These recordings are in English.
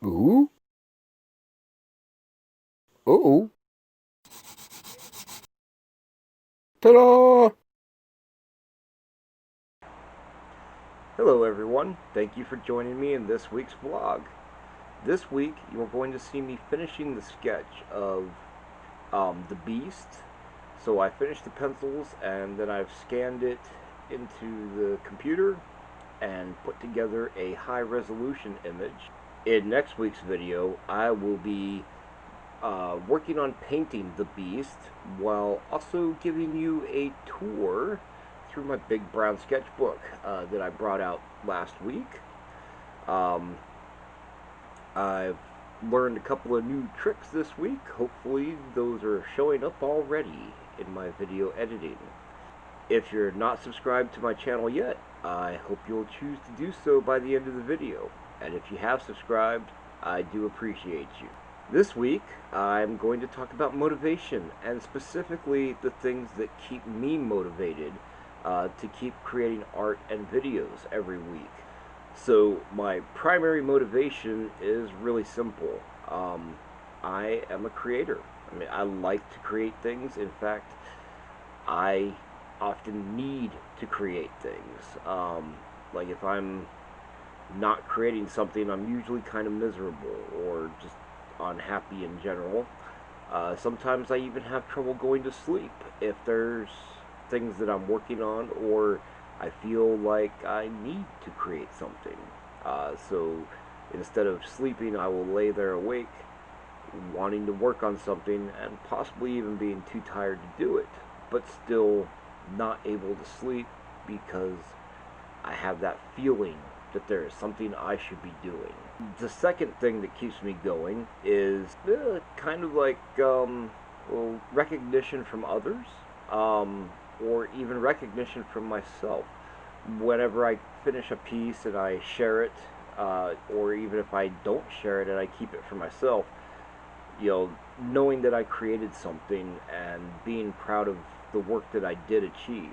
Ooh. Uh-oh. Ta-da! Hello everyone, thank you for joining me in this week's vlog. This week you are going to see me finishing the sketch of the beast. So I finished the pencils and then I've scanned it into the computer and put together a high resolution image. In next week's video I will be working on painting the beast while also giving you a tour through my big brown sketchbook that I brought out last week. I've learned a couple of new tricks this week. Hopefully those are showing up already in my video editing. If you're not subscribed to my channel yet, I hope you'll choose to do so by the end of the video. And if you have subscribed, I do appreciate you. This week, I'm going to talk about motivation, and specifically the things that keep me motivated to keep creating art and videos every week. So my primary motivation is really simple. I am a creator. I mean, I like to create things. In fact, I often need to create things. Like if I'm not creating something, I'm usually kind of miserable or just unhappy in general. Sometimes I even have trouble going to sleep if there's things that I'm working on or I feel like I need to create something. So instead of sleeping, I will lay there awake wanting to work on something and possibly even being too tired to do it, but still not able to sleep because I have that feeling that there is something I should be doing. The second thing that keeps me going is kind of like well, recognition from others, or even recognition from myself. Whenever I finish a piece and I share it, or even if I don't share it and I keep it for myself, you know, knowing that I created something and being proud of the work that I did achieve,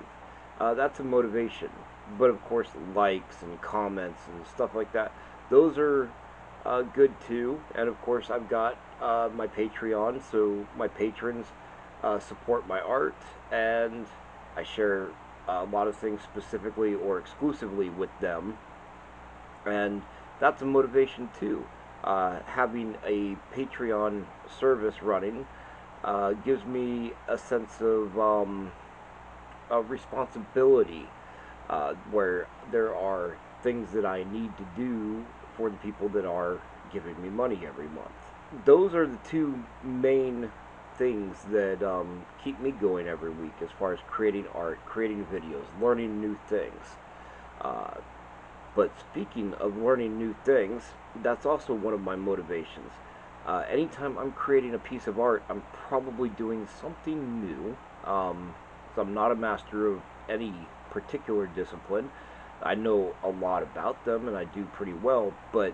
that's a motivation. But of course, likes and comments and stuff like that, those are good too. And of course, I've got my Patreon, so my patrons support my art, and I share a lot of things specifically or exclusively with them, and that's a motivation too. Having a Patreon service running gives me a sense of responsibility, where there are things that I need to do for the people that are giving me money every month. Those are the two main things that keep me going every week as far as creating art, creating videos, learning new things. Uh, but speaking of learning new things, that's also one of my motivations. Anytime I'm creating a piece of art, I'm probably doing something new. So I'm not a master of any particular discipline. I know a lot about them and I do pretty well, but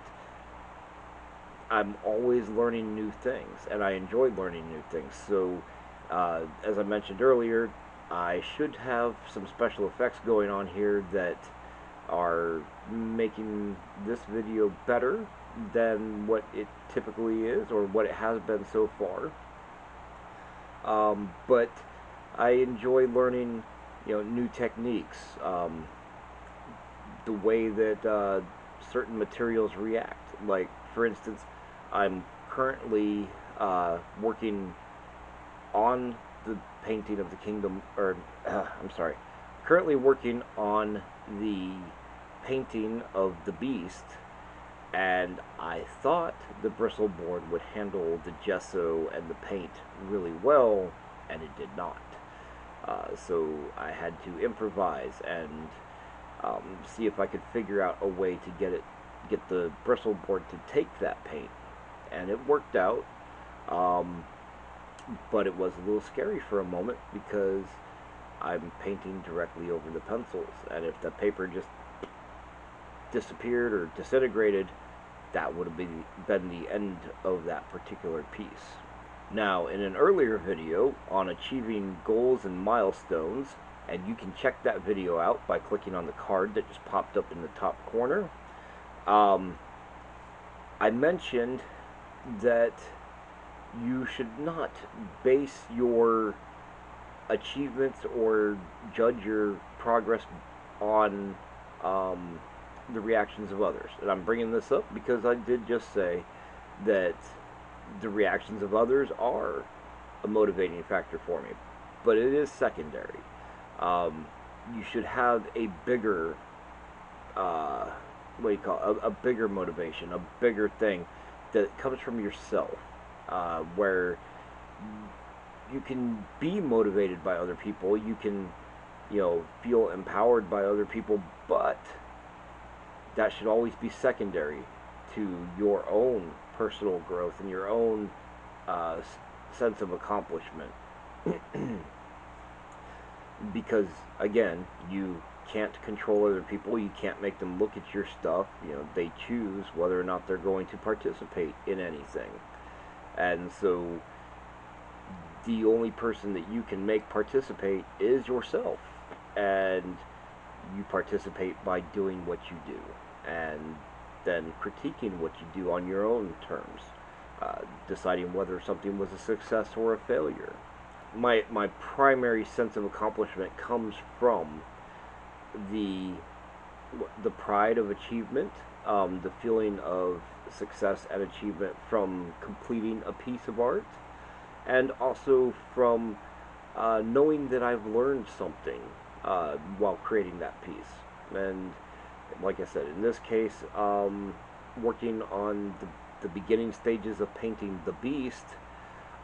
I'm always learning new things and I enjoy learning new things. So, as I mentioned earlier, I should have some special effects going on here that are making this video better than what it typically is or what it has been so far. But I enjoy learning, new techniques, the way that certain materials react. Like, for instance, I'm currently working on the painting of the kingdom, or I'm sorry, currently working on the painting of the beast, and I thought the bristle board would handle the gesso and the paint really well, and it did not. So I had to improvise and see if I could figure out a way to get the bristle board to take that paint, and it worked out. But it was a little scary for a moment because I'm painting directly over the pencils, and if the paper just disappeared or disintegrated, that would have been the end of that particular piece. Now, in an earlier video on achieving goals and milestones, and you can check that video out by clicking on the card that just popped up in the top corner, I mentioned that you should not base your achievements or judge your progress on the reactions of others. And I'm bringing this up because I did just say that the reactions of others are a motivating factor for me, but it is secondary. You should have a bigger, what do you call it? A bigger motivation, a bigger thing that comes from yourself, where you can be motivated by other people. You can, feel empowered by other people, but that should always be secondary to your own personal growth and your own uh, sense of accomplishment. Because again, you can't control other people. You can't make them look at your stuff. They choose whether or not they're going to participate in anything. And so the only person that you can make participate is yourself. And you participate by doing what you do and then critiquing what you do on your own terms, deciding whether something was a success or a failure. My primary sense of accomplishment comes from the the pride of achievement, the feeling of success and achievement from completing a piece of art, and also from knowing that I've learned something while creating that piece. And like I said, in this case, working on the beginning stages of painting the beast,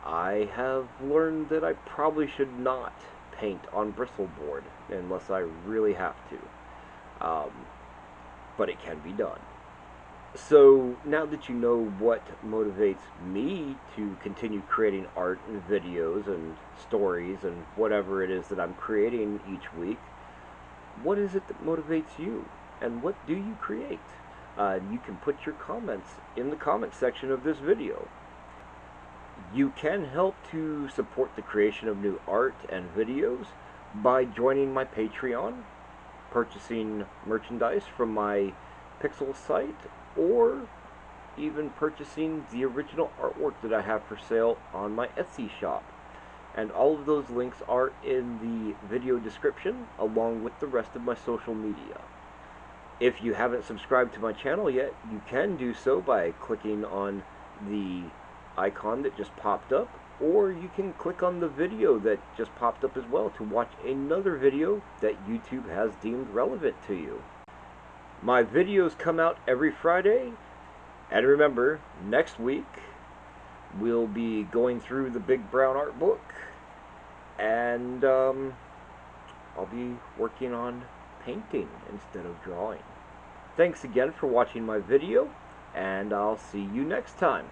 I have learned that I probably should not paint on bristle board unless I really have to. But it can be done. So now that you know what motivates me to continue creating art and videos and stories and whatever it is that I'm creating each week, what is it that motivates you? And what do you create? You can put your comments in the comment section of this video. You can help to support the creation of new art and videos by joining my Patreon, purchasing merchandise from my Pixel site, or even purchasing the original artwork that I have for sale on my Etsy shop. And all of those links are in the video description, along with the rest of my social media. If you haven't subscribed to my channel yet, you can do so by clicking on the icon that just popped up, or you can click on the video that just popped up as well to watch another video that YouTube has deemed relevant to you. My videos come out every Friday, and remember, next week we'll be going through the Big Brown Art Book, and I'll be working on painting instead of drawing. Thanks again for watching my video, and I'll see you next time.